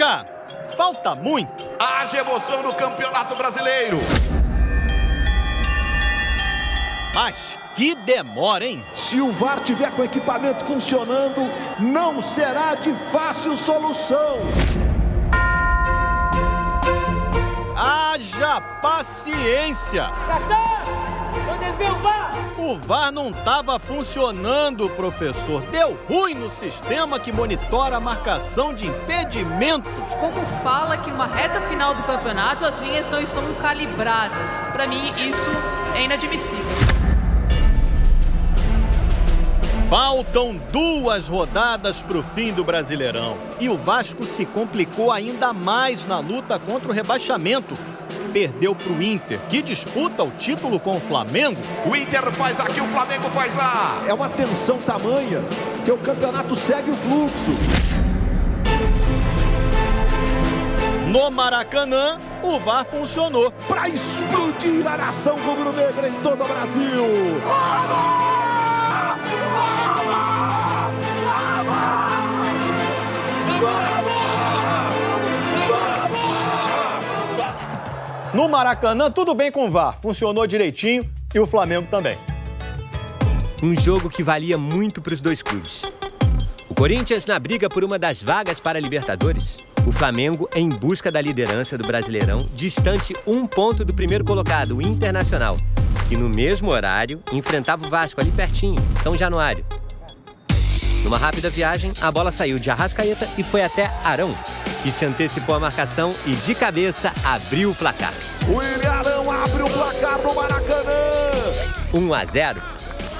Juca, falta muito. Haja emoção no Campeonato Brasileiro. Mas que demora, hein? Se o VAR tiver com o equipamento funcionando, não será de fácil solução. Haja paciência. Gastou! Quando ele viu o VAR! O VAR não estava funcionando, professor. Deu ruim no sistema que monitora a marcação de impedimentos. Como fala que numa reta final do campeonato as linhas não estão calibradas? Para mim, isso é inadmissível. Faltam 2 rodadas para o fim do Brasileirão. E o Vasco se complicou ainda mais na luta contra o rebaixamento. Perdeu para o Inter, que disputa o título com o Flamengo. O Inter faz aqui, o Flamengo faz lá. É uma tensão tamanha que o campeonato segue o fluxo. No Maracanã, o VAR funcionou para explodir a nação rubro-negra em todo o Brasil. No Maracanã, tudo bem com o VAR. Funcionou direitinho e o Flamengo também. Um jogo que valia muito para os dois clubes. O Corinthians na briga por uma das vagas para a Libertadores. O Flamengo em busca da liderança do Brasileirão, distante 1 ponto do primeiro colocado, o Internacional, que no mesmo horário enfrentava o Vasco ali pertinho, em São Januário. Numa rápida viagem, a bola saiu de Arrascaeta e foi até Arão, que se antecipou à marcação e de cabeça abriu o placar. William Arão abre o placar no Maracanã. 1-0.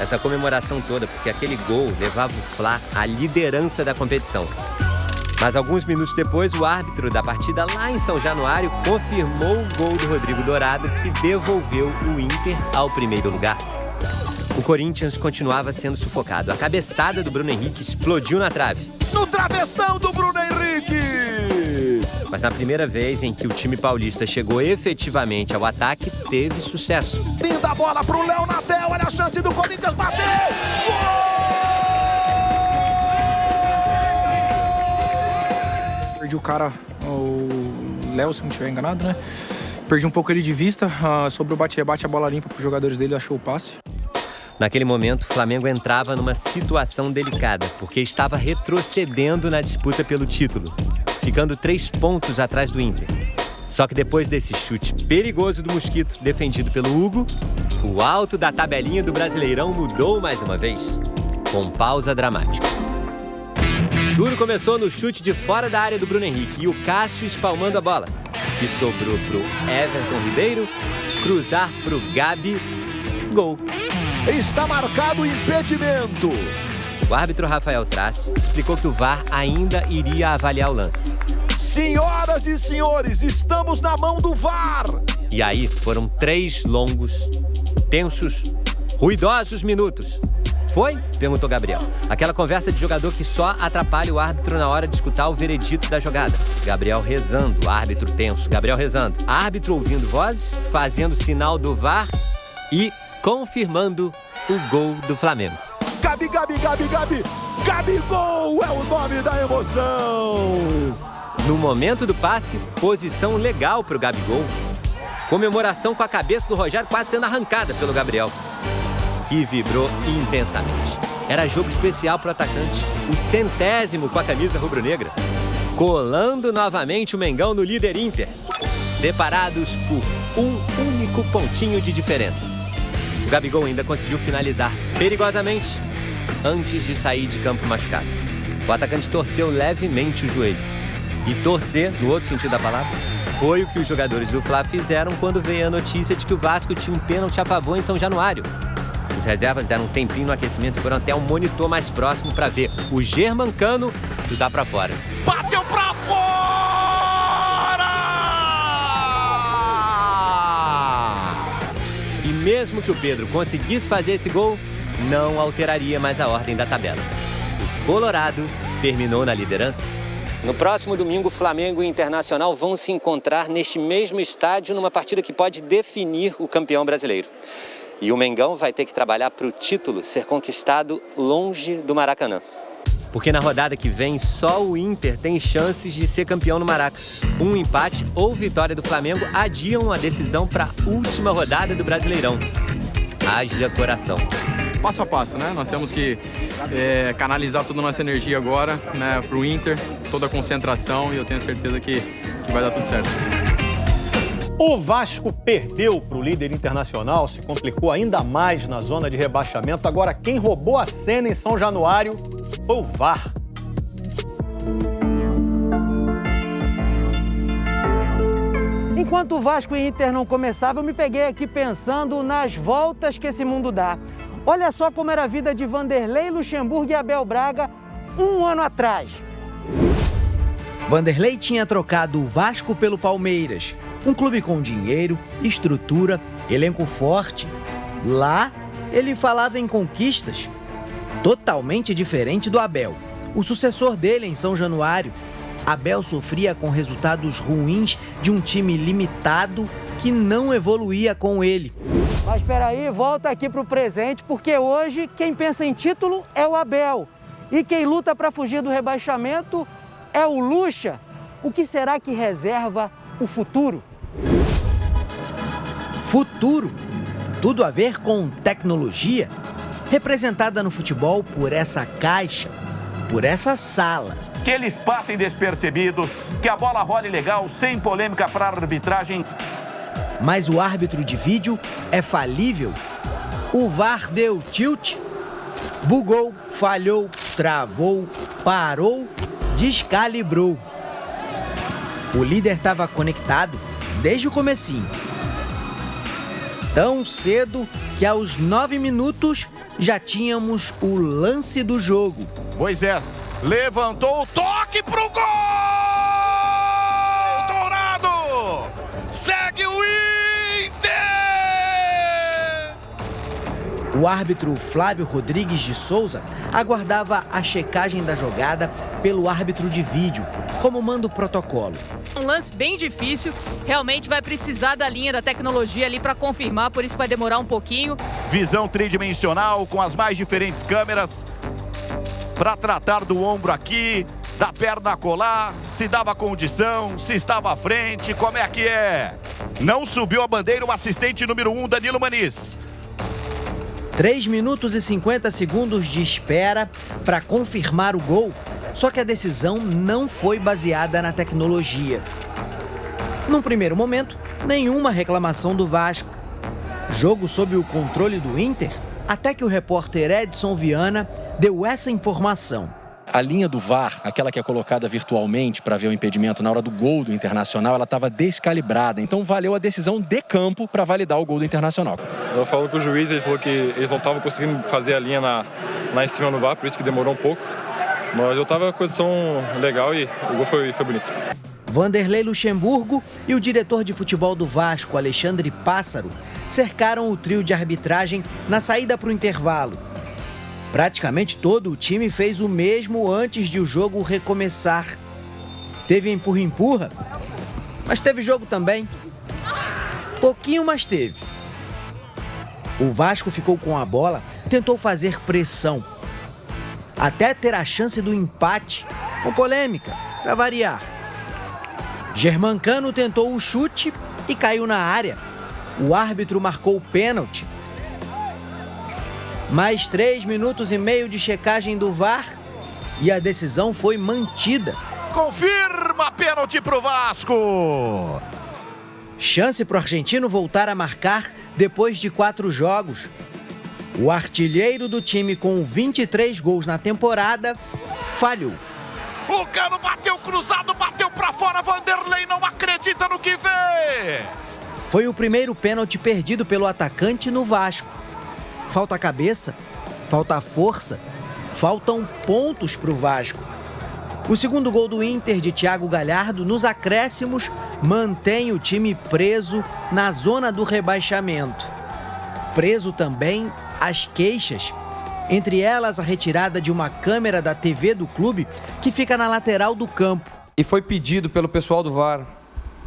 Essa comemoração toda, porque aquele gol levava o Fla à liderança da competição. Mas alguns minutos depois, o árbitro da partida lá em São Januário confirmou o gol do Rodrigo Dourado, que devolveu o Inter ao primeiro lugar. O Corinthians continuava sendo sufocado. A cabeçada do Bruno Henrique explodiu na trave. No travessão do Bruno Henrique! Mas na primeira vez em que o time paulista chegou efetivamente ao ataque, teve sucesso. Linda a bola pro Léo Natel, olha a chance do Corinthians bater! Perdi o cara, o Léo, se não estiver enganado, né? Perdi um pouco ele de vista, sobre o bate-rebate, a bola limpa para os jogadores dele, achou o passe. Naquele momento, o Flamengo entrava numa situação delicada, porque estava retrocedendo na disputa pelo título, ficando 3 pontos atrás do Inter. Só que depois desse chute perigoso do Mosquito, defendido pelo Hugo, o alto da tabelinha do Brasileirão mudou mais uma vez, com pausa dramática. Tudo começou no chute de fora da área do Bruno Henrique e o Cássio espalmando a bola, que sobrou pro Everton Ribeiro cruzar pro Gabi, gol. Está marcado o impedimento. O árbitro Rafael Trace explicou que o VAR ainda iria avaliar o lance. Senhoras e senhores, estamos na mão do VAR. E aí foram 3 longos, tensos, ruidosos minutos. Foi? Perguntou Gabriel. Aquela conversa de jogador que só atrapalha o árbitro na hora de escutar o veredito da jogada. Gabriel rezando, árbitro tenso, Gabriel rezando. Árbitro ouvindo vozes, fazendo sinal do VAR e confirmando o gol do Flamengo. Gabi, Gabi, Gabi, Gabi! Gabigol é o nome da emoção! No momento do passe, posição legal para o Gabigol. Comemoração com a cabeça do Rogério quase sendo arrancada pelo Gabriel, que vibrou intensamente. Era jogo especial para o atacante, o 100º com a camisa rubro-negra, colando novamente o Mengão no líder Inter, separados por um único pontinho de diferença. O Gabigol ainda conseguiu finalizar perigosamente antes de sair de campo machucado. O atacante torceu levemente o joelho. E torcer, no outro sentido da palavra, foi o que os jogadores do Fla fizeram quando veio a notícia de que o Vasco tinha um pênalti a favor em São Januário. Os reservas deram um tempinho no aquecimento e foram até um monitor mais próximo para ver o Germancano chutar para fora. Bateu para fora! E mesmo que o Pedro conseguisse fazer esse gol, não alteraria mais a ordem da tabela. O Colorado terminou na liderança. No próximo domingo, Flamengo e Internacional vão se encontrar neste mesmo estádio numa partida que pode definir o campeão brasileiro. E o Mengão vai ter que trabalhar para o título ser conquistado longe do Maracanã. Porque na rodada que vem, só o Inter tem chances de ser campeão no Maraca. Um empate ou vitória do Flamengo adiam a decisão para a última rodada do Brasileirão. Haja coração. Passo a passo, né? Nós temos que canalizar toda a nossa energia agora, né, para o Inter, toda a concentração, e eu tenho certeza que vai dar tudo certo. O Vasco perdeu para o líder Internacional, se complicou ainda mais na zona de rebaixamento. Agora, quem roubou a cena em São Januário foi o VAR. Enquanto o Vasco e Inter não começavam, eu me peguei aqui pensando nas voltas que esse mundo dá. Olha só como era a vida de Vanderlei Luxemburgo e Abel Braga um ano atrás. Vanderlei tinha trocado o Vasco pelo Palmeiras, um clube com dinheiro, estrutura, elenco forte. Lá, ele falava em conquistas. Totalmente diferente do Abel, o sucessor dele em São Januário. Abel sofria com resultados ruins de um time limitado que não evoluía com ele. Mas espera aí, volta aqui para o presente, porque hoje quem pensa em título é o Abel. E quem luta para fugir do rebaixamento é o Lucha. O que será que reserva o futuro? Futuro? Tudo a ver com tecnologia? Representada no futebol por essa caixa, por essa sala. Que eles passem despercebidos, que a bola role legal, sem polêmica para a arbitragem. Mas o árbitro de vídeo é falível? O VAR deu tilt? Bugou, falhou, travou, parou, descalibrou. O líder estava conectado desde o comecinho. Tão cedo que aos 9 minutos já tínhamos o lance do jogo. Moisés levantou o toque pro gol! Dourado! Segue o Inter! O árbitro Flávio Rodrigues de Souza aguardava a checagem da jogada pelo árbitro de vídeo, como manda o protocolo. Um lance bem difícil, realmente vai precisar da linha da tecnologia ali para confirmar, por isso vai demorar um pouquinho. Visão tridimensional com as mais diferentes câmeras para tratar do ombro aqui, da perna colar, se dava condição, se estava à frente, como é que é? Não subiu a bandeira o assistente número 1, Danilo Maniz. 3 minutos e 50 segundos de espera para confirmar o gol, só que a decisão não foi baseada na tecnologia. Num primeiro momento, nenhuma reclamação do Vasco. Jogo sob o controle do Inter, até que o repórter Edson Viana deu essa informação. A linha do VAR, aquela que é colocada virtualmente para ver o impedimento na hora do gol do Internacional, ela estava descalibrada. Então valeu a decisão de campo para validar o gol do Internacional. Eu falo com o juiz, ele falou que eles não estavam conseguindo fazer a linha lá em cima no VAR, por isso que demorou um pouco. Mas eu estava com a condição legal e o gol foi bonito. Vanderlei Luxemburgo e o diretor de futebol do Vasco, Alexandre Pássaro, cercaram o trio de arbitragem na saída para o intervalo. Praticamente todo o time fez o mesmo antes de o jogo recomeçar. Teve empurra-empurra, mas teve jogo também. Pouquinho, mas teve. O Vasco ficou com a bola, tentou fazer pressão, até ter a chance do empate, com polêmica, para variar. Germancano tentou o chute e caiu na área. O árbitro marcou o pênalti. Mais 3 minutos e meio de checagem do VAR e a decisão foi mantida. Confirma pênalti pro Vasco! Chance para o argentino voltar a marcar depois de 4 jogos. O artilheiro do time com 23 gols na temporada falhou. O Cano bateu cruzado, bateu pra fora, Vanderlei não acredita no que vê! Foi o primeiro pênalti perdido pelo atacante no Vasco. Falta cabeça, falta força, faltam pontos pro Vasco. O segundo gol do Inter de Thiago Galhardo nos acréscimos mantém o time preso na zona do rebaixamento. Preso também as queixas, entre elas a retirada de uma câmera da TV do clube que fica na lateral do campo. E foi pedido pelo pessoal do VAR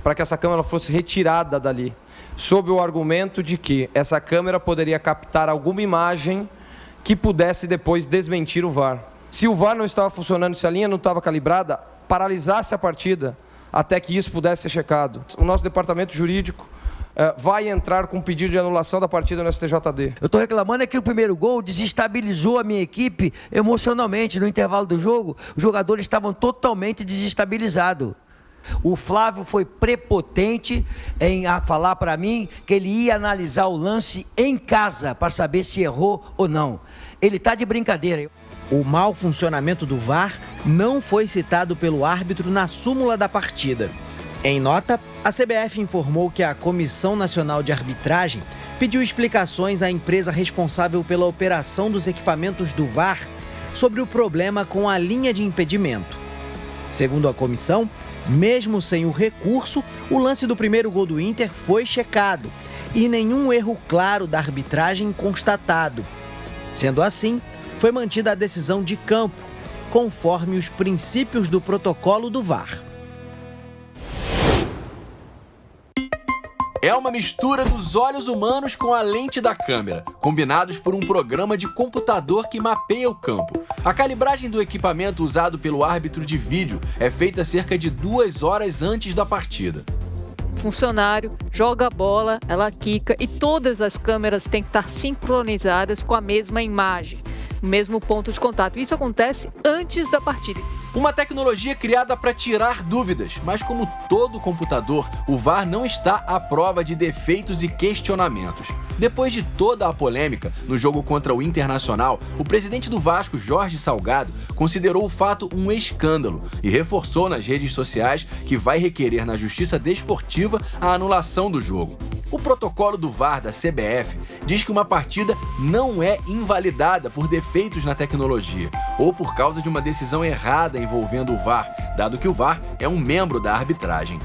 para que essa câmera fosse retirada dali, sob o argumento de que essa câmera poderia captar alguma imagem que pudesse depois desmentir o VAR. se o VAR não estava funcionando, se a linha não estava calibrada, paralisasse a partida até que isso pudesse ser checado. O nosso departamento jurídico vai entrar com um pedido de anulação da partida no STJD. Eu estou reclamando é que o primeiro gol desestabilizou a minha equipe emocionalmente. No intervalo do jogo, os jogadores estavam totalmente desestabilizados. O Flávio foi prepotente em falar para mim que ele ia analisar o lance em casa para saber se errou ou não. Ele está de brincadeira. O mau funcionamento do VAR não foi citado pelo árbitro na súmula da partida. Em nota, a CBF informou que a Comissão Nacional de Arbitragem pediu explicações à empresa responsável pela operação dos equipamentos do VAR sobre o problema com a linha de impedimento. Segundo a comissão, mesmo sem o recurso, o lance do primeiro gol do Inter foi checado e nenhum erro claro da arbitragem constatado. Sendo assim, foi mantida a decisão de campo, conforme os princípios do protocolo do VAR. É uma mistura dos olhos humanos com a lente da câmera, combinados por um programa de computador que mapeia o campo. A calibragem do equipamento usado pelo árbitro de vídeo é feita cerca de 2 horas antes da partida. O funcionário joga a bola, ela quica e todas as câmeras têm que estar sincronizadas com a mesma imagem, o mesmo ponto de contato. Isso acontece antes da partida. Uma tecnologia criada para tirar dúvidas, mas como todo computador, o VAR não está à prova de defeitos e questionamentos. Depois de toda a polêmica no jogo contra o Internacional, o presidente do Vasco, Jorge Salgado, considerou o fato um escândalo e reforçou nas redes sociais que vai requerer na Justiça Desportiva a anulação do jogo. O protocolo do VAR da CBF diz que uma partida não é invalidada por defeitos na tecnologia ou por causa de uma decisão errada envolvendo o VAR, dado que o VAR é um membro da arbitragem.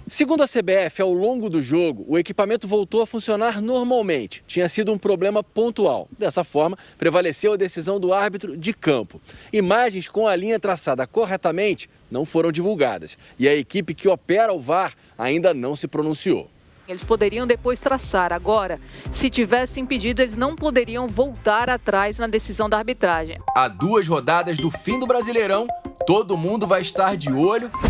Segundo a CBF, ao longo do jogo, o equipamento voltou a funcionar normalmente. Tinha sido um problema pontual. Dessa forma, prevaleceu a decisão do árbitro de campo. Imagens com a linha traçada corretamente não foram divulgadas e a equipe que opera o VAR ainda não se pronunciou. Eles poderiam depois traçar. Agora, se tivesse impedido, eles não poderiam voltar atrás na decisão da arbitragem. A 2 rodadas do fim do Brasileirão, todo mundo vai estar de olho